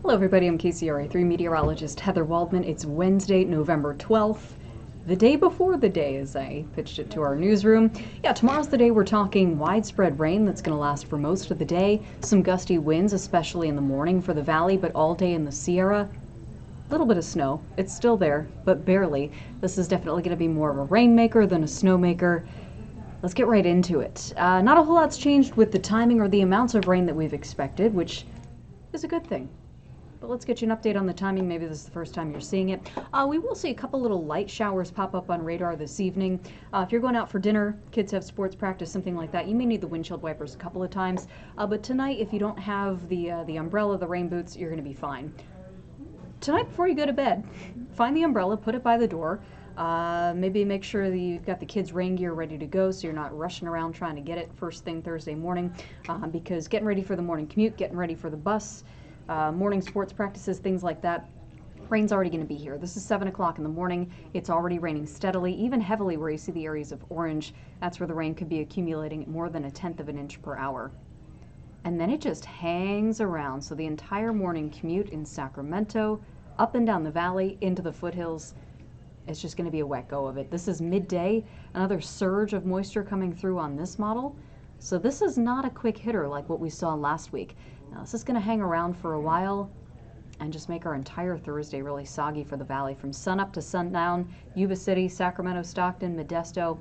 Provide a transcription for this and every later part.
Hello everybody, I'm KCRA3 meteorologist Heather Waldman. It's Wednesday, November 12th, the day before the day as I pitched it to our newsroom. Yeah, tomorrow's the day we're talking widespread rain that's going to last for most of the day. Some gusty winds, especially in the morning for the valley, but all day in the Sierra. A little bit of snow. It's still there, but barely. This is definitely going to be more of a rainmaker than a snowmaker. Let's get right into it. Not a whole lot's changed with the timing or the amounts of rain that we've expected, which is a good thing. But let's get you an update on the timing. Maybe this is the first time you're seeing it. We will see a couple little light showers pop up on radar this evening. If you're going out for dinner, kids have sports practice, something like that, you may need the windshield wipers a couple of times. But tonight, if you don't have the umbrella, the rain boots, you're going to be fine. Tonight, before you go to bed, find the umbrella, put it by the door. Maybe make sure that you've got the kids' rain gear ready to go so you're not rushing around trying to get it first thing Thursday morning. Because getting ready for the morning commute, getting ready for the bus, morning sports practices, things like that. Rain's already going to be here. This is 7 o'clock in the morning. It's already raining steadily, even heavily where you see the areas of orange. That's where the rain could be accumulating at more than 1/10 of an inch per hour. And then it just hangs around. So the entire morning commute in Sacramento, up and down the valley, into the foothills, it's just going to be a wet go of it. This is midday, another surge of moisture coming through on this model. So this is not a quick hitter like what we saw last week. Now, this is going to hang around for a while and just make our entire Thursday really soggy for the valley. From sunup to sundown, Yuba City, Sacramento, Stockton, Modesto,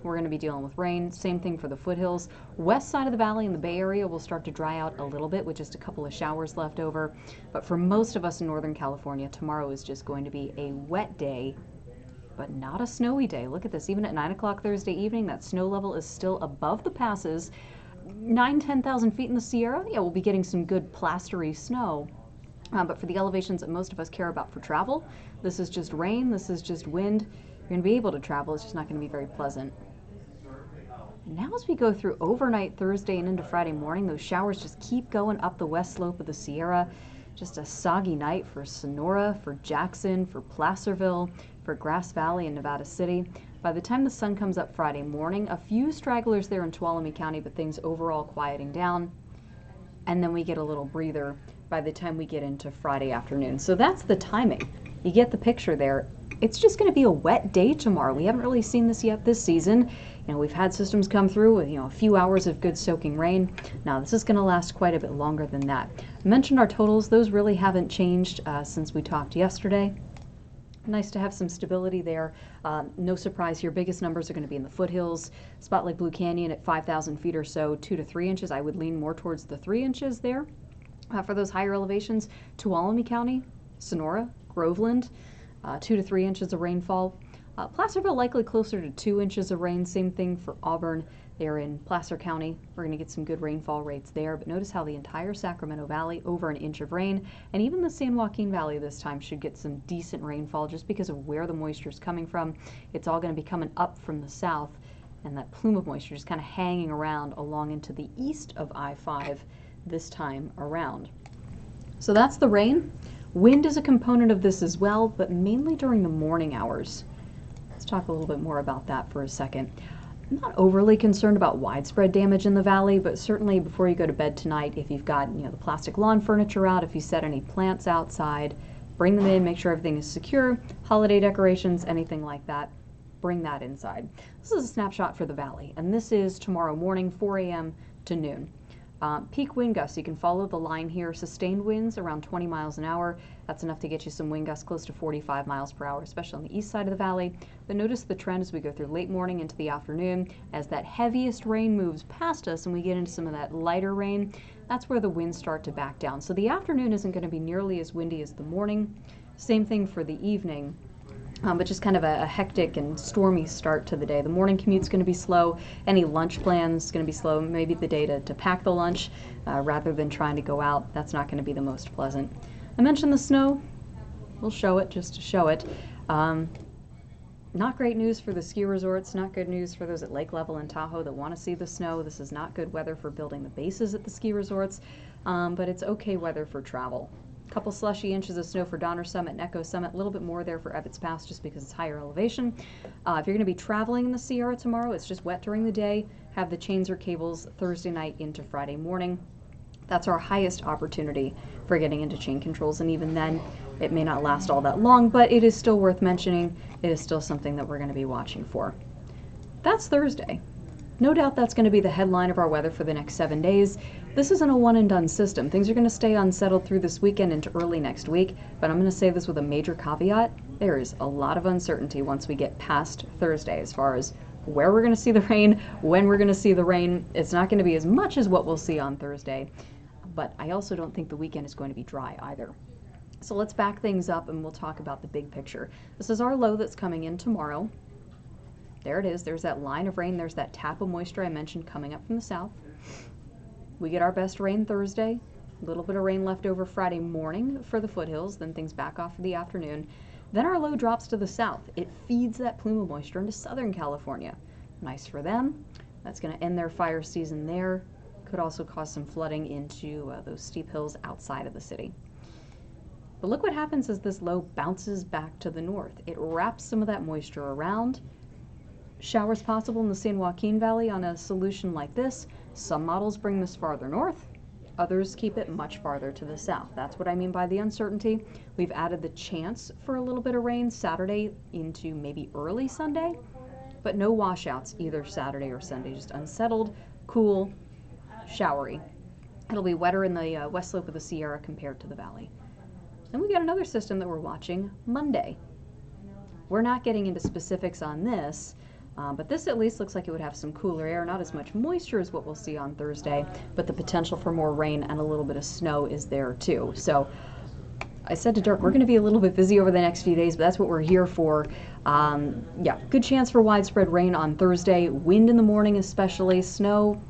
we're going to be dealing with rain. Same thing for the foothills. West side of the valley in the Bay Area will start to dry out a little bit with just a couple of showers left over. But for most of us in Northern California, tomorrow is just going to be a wet day, but not a snowy day. Look at this. Even at 9 o'clock Thursday evening, that snow level is still above the passes. 10,000 feet in the Sierra, yeah, we'll be getting some good plastery snow. But for the elevations that most of us care about for travel, this is just rain, this is just wind. You're going to be able to travel, it's just not going to be very pleasant. Now as we go through overnight Thursday and into Friday morning, those showers just keep going up the west slope of the Sierra. Just a soggy night for Sonora, for Jackson, for Placerville, for Grass Valley and Nevada City. By the time the sun comes up Friday morning, a few stragglers there in Tuolumne County, but things overall quieting down. And then we get a little breather by the time we get into Friday afternoon. So that's the timing. You get the picture there. It's just going to be a wet day tomorrow. We haven't really seen this yet this season. You know, we've had systems come through with, a few hours of good soaking rain. Now, this is going to last quite a bit longer than that. I mentioned our totals. Those really haven't changed since we talked yesterday. Nice to have some stability there. No surprise here, biggest numbers are going to be in the foothills. Spot like Blue Canyon at 5,000 feet or so, 2 to 3 inches. I would lean more towards the 3 inches there. For those higher elevations, Tuolumne County, Sonora, Groveland, 2 to 3 inches of rainfall. Placerville likely closer to 2 inches of rain. Same thing for Auburn. They're in Placer County. We're going to get some good rainfall rates there. But notice how the entire Sacramento Valley over 1 inch of rain, and even the San Joaquin Valley this time should get some decent rainfall just because of where the moisture is coming from. It's all going to be coming up from the south, and that plume of moisture just kind of hanging around along into the east of I-5 this time around. So that's the rain. Wind is a component of this as well, but mainly during the morning hours. Let's talk a little bit more about that for a second. I'm not overly concerned about widespread damage in the valley, but certainly before you go to bed tonight, if you've got the plastic lawn furniture out, if you set any plants outside, bring them in, make sure everything is secure, holiday decorations, anything like that, bring that inside. This is a snapshot for the valley, and this is tomorrow morning, 4 a.m. to noon. Peak wind gusts, you can follow the line here, sustained winds around 20 miles an hour. That's enough to get you some wind gusts close to 45 miles per hour, especially on the east side of the valley. But notice the trend as we go through late morning into the afternoon. As that heaviest rain moves past us and we get into some of that lighter rain, that's where the winds start to back down. So the afternoon isn't going to be nearly as windy as the morning. Same thing for the evening. But just kind of a hectic and stormy start to the day. The morning commute's going to be slow. Any lunch plans going to be slow. Maybe the day to pack the lunch rather than trying to go out. That's not going to be the most pleasant. I mentioned the snow. We'll show it just to show it. Not great news for the ski resorts. Not good news for those at lake level in Tahoe that want to see the snow. This is not good weather for building the bases at the ski resorts, but it's okay weather for travel. Couple slushy inches of snow for Donner Summit and Echo Summit, a little bit more there for Ebbets Pass just because it's higher elevation. If you're going to be traveling in the Sierra tomorrow, it's just wet during the day. Have the chains or cables Thursday night into Friday morning. That's our highest opportunity for getting into chain controls, and even then, it may not last all that long, but it is still worth mentioning. It is still something that we're going to be watching for. That's Thursday. No doubt that's going to be the headline of our weather for the next 7 days. This isn't a one and done system. Things are going to stay unsettled through this weekend into early next week, but I'm going to say this with a major caveat. There is a lot of uncertainty once we get past Thursday as far as where we're going to see the rain, when we're going to see the rain. It's not going to be as much as what we'll see on Thursday, but I also don't think the weekend is going to be dry either. So let's back things up and we'll talk about the big picture. This is our low that's coming in tomorrow. There it is. There's that line of rain. There's that tap of moisture I mentioned coming up from the south. We get our best rain Thursday. A little bit of rain left over Friday morning for the foothills. Then things back off for the afternoon. Then our low drops to the south. It feeds that plume of moisture into Southern California. Nice for them. That's going to end their fire season there. Could also cause some flooding into those steep hills outside of the city. But look what happens as this low bounces back to the north. It wraps some of that moisture around. Showers possible in the San Joaquin Valley on a solution like this. Some models bring this farther north. Others keep it much farther to the south. That's what I mean by the uncertainty. We've added the chance for a little bit of rain Saturday into maybe early Sunday, but no washouts either Saturday or Sunday. Just unsettled, cool, showery. It'll be wetter in the west slope of the Sierra compared to the valley. Then we got another system that we're watching Monday. We're not getting into specifics on this, but this at least looks like it would have some cooler air, not as much moisture as what we'll see on Thursday, but the potential for more rain and a little bit of snow is there too. So I said to Dirk, we're going to be a little bit busy over the next few days, but that's what we're here for. Yeah, good chance for widespread rain on Thursday, wind in the morning especially, snow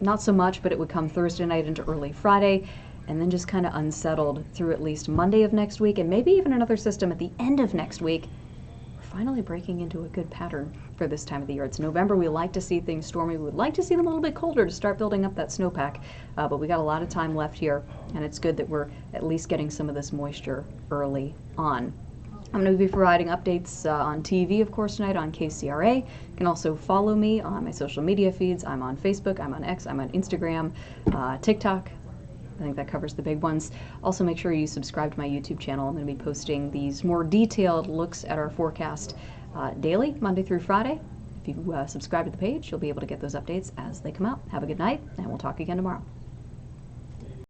not so much, but it would come Thursday night into early Friday, and then just kind of unsettled through at least Monday of next week, and maybe even another system at the end of next week. We're finally breaking into a good pattern for this time of the year. It's November. We like to see things stormy. We would like to see them a little bit colder to start building up that snowpack, but we got a lot of time left here, and it's good that we're at least getting some of this moisture early on. I'm going to be providing updates on TV, of course, tonight on KCRA. You can also follow me on my social media feeds. I'm on Facebook, I'm on X, I'm on Instagram, TikTok. I think that covers the big ones. Also, make sure you subscribe to my YouTube channel. I'm going to be posting these more detailed looks at our forecast daily, Monday through Friday. If you subscribe to the page, you'll be able to get those updates as they come out. Have a good night, and we'll talk again tomorrow.